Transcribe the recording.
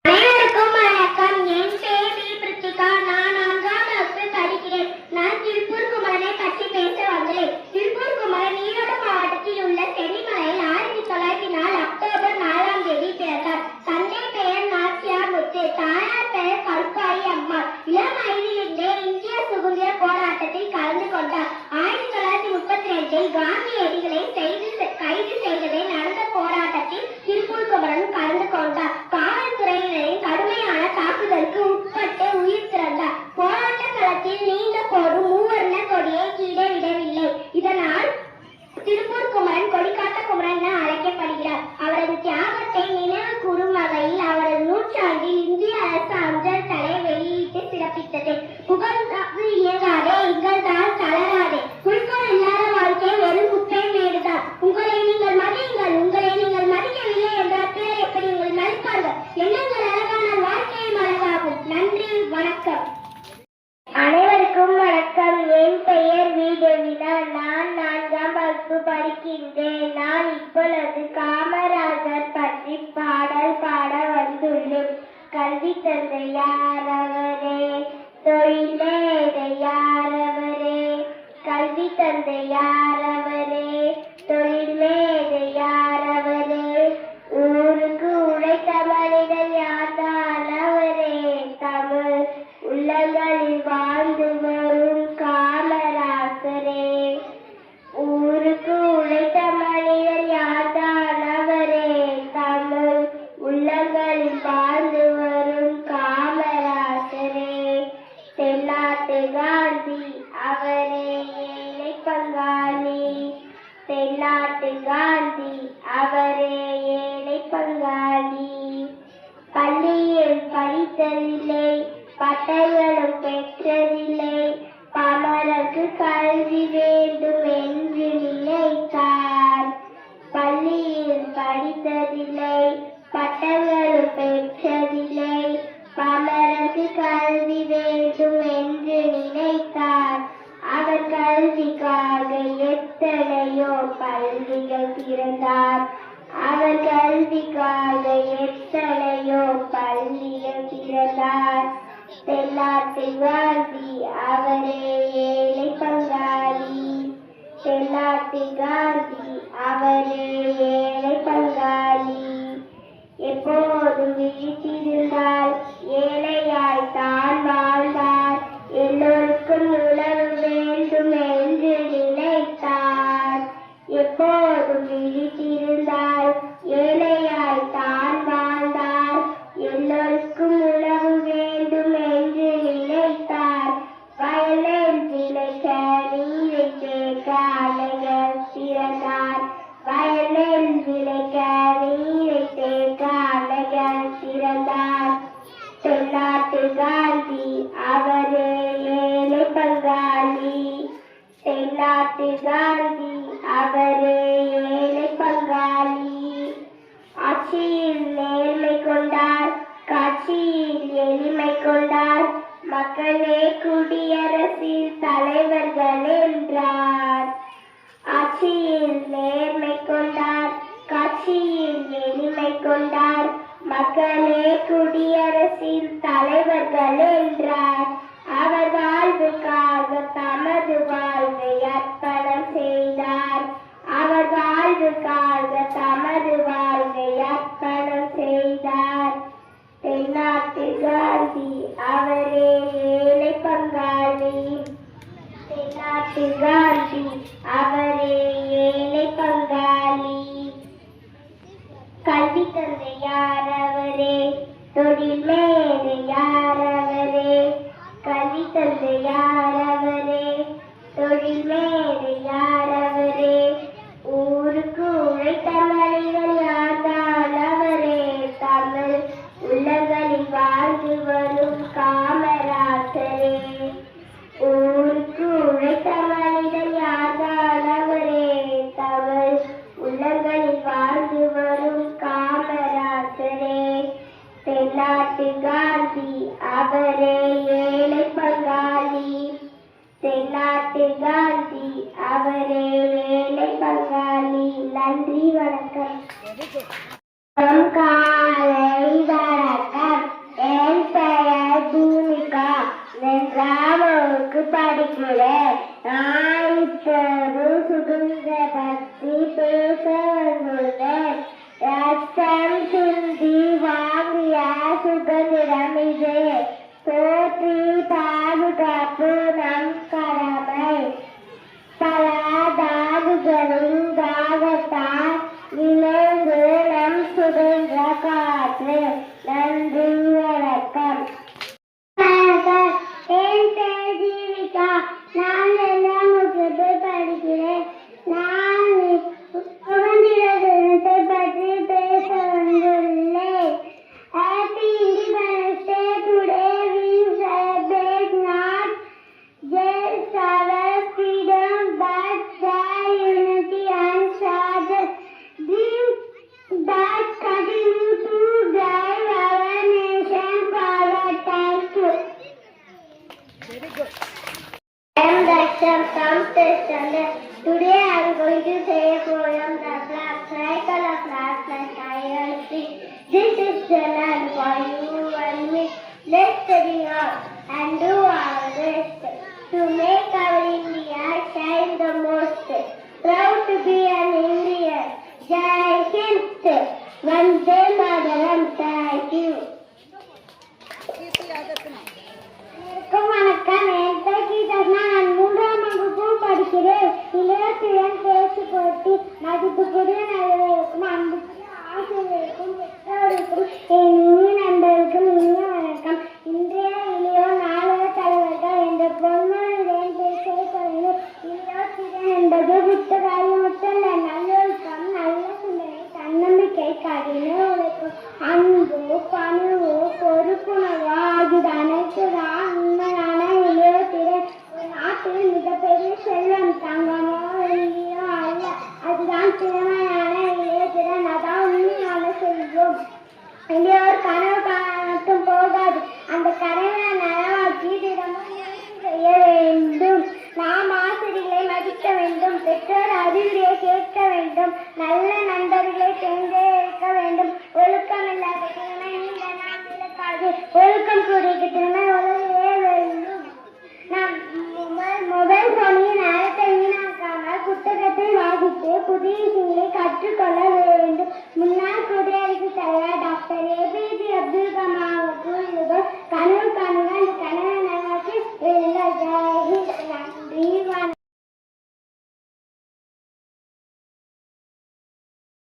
அனைவருக்கும் வணக்கம். என் பெயர் பிரித்திகா. நான் 4ஆம் வகுப்பு படிக்கிறேன். நான் திருப்பூர் குமரனை பற்றி பேச வந்தேன். திருப்பூர் குமரன் ஈரோடு மாவட்டத்தில் உள்ள சென்னிமலையில் 1904 அக்டோபர் 4ஆம் தேதி பிறந்தார். தந்தை பெயர் நாச்சியார் முத்து, தாயார் பெயர் கருப்பாயி அம்மா. இளம் வயதிலிருந்தே இந்திய சுதந்திர போராட்டத்தில் கலந்து கொண்டார். 1932 காந்தியடிகளை கைது செய்ததை நடந்த போராட்டத்தில் திருப்பூர் குமரன் கலந்து கொண்டார். காவல்துறையினரின் கடுமையான தாக்குதலுக்கு உட்பட்டு உயிர் திறந்தார். போராட்ட களத்தில் நீண்ட போரும் மூவர்ண கொடியை கீழே விடவில்லை. இதனால் திருப்பூர் குமரன் கொடிக்காத்த குமரன் என அழைக்கப்படுகிறார். அவரது தியாகத்தை நினைவு கூறும் வகையில் அவரது நூற்றாண்டில் இந்திய அரசு அஞ்சல் தலை வெளியிட்டு சிறப்பித்தது. புகழ்ந்து இயங்காதே, இகழ்ந்தால் தளராதே, குறிக்கோள் இல்லாத வாழ்க்கை வெறும் குப்பை மேடுதான். உங்களை நீங்கள் மதியுங்கள், உங்களை நீங்கள் மதிக்கவில்லை என்ற பேர் எப்படி உங்களை மதிப்பார்கள்? எண்ணங்கள் அழகானால் வாழ்க்கையும் அழகாகும். நன்றி, வணக்கம். அனைவருக்கும் வணக்கம். என் பெயர் வீடவினா. நான் 4ஆம் வகுப்பு படிக்கின்றேன். நான் இப்பொழுது காமராஜர் பற்றி பாடல் பாட வந்துள்ளேன். கல்வி தந்தை யாரவரே, தொழில் மேதை யாரவரே, கல்வி தந்தை யாரவரே, தொழில் மேதை யாரவரே, ஊருக்கு உழைத்த மனிதன் யார்தான் அவரே, தமிழ் உள்ளங்களில் வாழ்ந்து வரும் காமராசரே, ஊருக்கு உழைத்த மனிதன் யார்தான் அவரே, தமிழ் உள்ளங்களில் வாழ்ந்து வரும் காமராசரே, தென்னாட்டு காந்தி அவரே ஏழை பங்காளி, தென்னாட்டு காந்தி அவரே ஏழை பங்காளி, பள்ளியில் படித்ததில்லை, பட்டங்களும் பெற்றதில்லை, பாமரருக்கு கல்வி வேண்டும் என்று நினைத்தார். பள்ளியில் படித்ததில்லை, பட்டங்களும் பெற்றதில்லை, பாமரருக்கு கல்வி வேண்டும் என்று நினைத்தார். அவர் கல்விக்காக எத்தனையோ பள்ளிகள் திறந்தார். அவர் கல்விக்காக எத்தனையோ பள்ளிகள் திறந்தார். தென்னாட்டு காந்தி அவரே ஏழை பங்காளி, தென்னாட்டு காந்தி அவரே ஏழை பங்காளி, எப்போதும் விழித்திருந்தால் ஏழையாய் தான் வாழ்ந்தார். எல்லோருக்கும் உணவு வேண்டும் என்று நினைத்தார். எப்போதும் விழித்திருந்தால் ஏழையாய் தான் வாழ்ந்தார். எல்லோருக்கும் உணவு வேண்டும் என்று நினைத்தார். வயலில் விளைக்க நீரை தேக்க அலைகள் திறந்தார். வயலில் விளைக்க நீரை தேக்க அலைகள் திறந்தார். தென்னாட்டு காந்தி அவரே ஏழை பங்காளி, தென்னாட்டு காந்தி அவரே ஏழை பங்காளி, ஆட்சியில் நேர்மை கொண்டார், காட்சியில் எளிமை கொண்டார், மக்களே குடியரசில் தலைவர்கள் என்றார். ஆட்சியில் நேர்மை கொண்டார், காட்சியில் எளிமை கொண்டார், மக்களே குடியரசில் தலைவர்கள் என்றார். அவர் வாழ்வுக்காக தமது வாழ்வை அர்ப்பணம் செய்தார். அவர் வாழ்வுக்காக தமது வாழ்வை அர்ப்பணம் செய்தார். தென்னாட்டு காந்தி அவரே ஏழை பங்காளி, தென்னாட்டு காந்தி அவரே ஏழை பங்காளி, கல்வி தந்தை யாரவரே, தொழில் மேதை யாரவரே, கல்வி தந்தை யாரவரே, தொழில் மேதை யாரவரே, ஊருக்கு உழைத்த மனிதன் யார்தான் அவரே, தமிழ் உள்ளங்களில் வாழ்ந்து வரும் காமராசரே, ஊருக்கு உழைத்த மனிதன் யார்தான் அவரே, தமிழ் உள்ளங்களில் வாழ்ந்து வரும் காமராசரே, தென்னாட்டு காந்தி அவரே ஏழை பங்காளி, தென்னாட்டு காந்தி அவரே ஏழை பங்காளி. நன்றி. நன்றி, வணக்கம். காலை வணக்கம். என் பெயர் பூமிகா. நான் ராமவுக்கு படிக்கிறேன். நான் இப்போது சுதந்திர பற்றி பேச வந்துள்ளேன். ரத்தம் சிந்தி வாங்கிய சுதந்திரம் இது. போற்றி பாதுகாப்பு நம் கடமை. பல தாதுகளின் தாகத்தால் விளைந்து நம் சுதந்திர காற்று. நன்றி, வணக்கம். என் பெயர் ஜீவிகா. நான் 2ஆம் வகுப்பு படிக்கிறேன். நான் சுதந்திர தினத்தை பற்றி பேச வந்துள்ளேன். Happy Independence Day. Today we celebrate not just our freedom but the unity and shared dreams that continue to drive our nation forward. Thank you. Very good. I am Daksha from 10th standard. Today I am going to say a poem, The Flag, Cycle of Flag, like I see. This is the land for you and me. Let's study hard and do our best to make our India shine the most. Proud to be an Indian. Jai Hind. Vande Mataram. Thank you. வணக்கம். என் பெயர் கீதா. நான் 3ஆம் வகுப்பு படிக்கிறேன். இளையத்திறன் பேச்சு போட்டி மதிப்புக்குரிய நல்லவருக்கும் அன்புக்குரிய ஆசிரியருக்கும் பெற்றோருக்கும் என் இனிய நண்பருக்கும் இனிய வணக்கம். இன்றைய இளையோர் நாடக தலைவர்கள் என்ற பொன்மொழியின் பேச்சை தொடர்ந்து இளையோர் திறன் என்பது புத்தகாரி மட்டுமல்ல, நல்லொழுக்கம், நல்ல சிந்தனை, தன்னம்பிக்கை, கடின உழைப்பு, அன்பு, பணிவு, பொறுப்புணர்வு ஆகிய அனைத்து தான் உண்மையான இளையோர் திறன். ஒரு நாட்டில் மிகப்பெரிய செல்வம் தங்கமோ வெள்ளியோ அல்ல, அதுதான் திறமையான இளையோர் திறன். அதான் உண்மையான செல்வம். இளையோர் கனவு காணட்டும் போகாது, அந்த கனவை நனவாக்கி தினமும் முயற்சி செய்ய வேண்டும். நாம் ஆசிரியர்களை மதிக்க வேண்டும், பெற்றோர் அறிவுரையை கேட்க வேண்டும், நல்ல நண்பர்களை தேர்ந்தெடுக்க வேண்டும். ஒழுக்கம் இல்லாத திறமை நீண்ட நாள் நிலைக்காது. ஒழுக்கம் கூடிய திறமை உலகே வேண்டும். நாம் மொபைல் போனின் நேரத்தை வீணாக்காமல் புத்தகத்தை வாசித்து புதிய விஷயங்களை கற்றுக்கொள்ள வேண்டும்.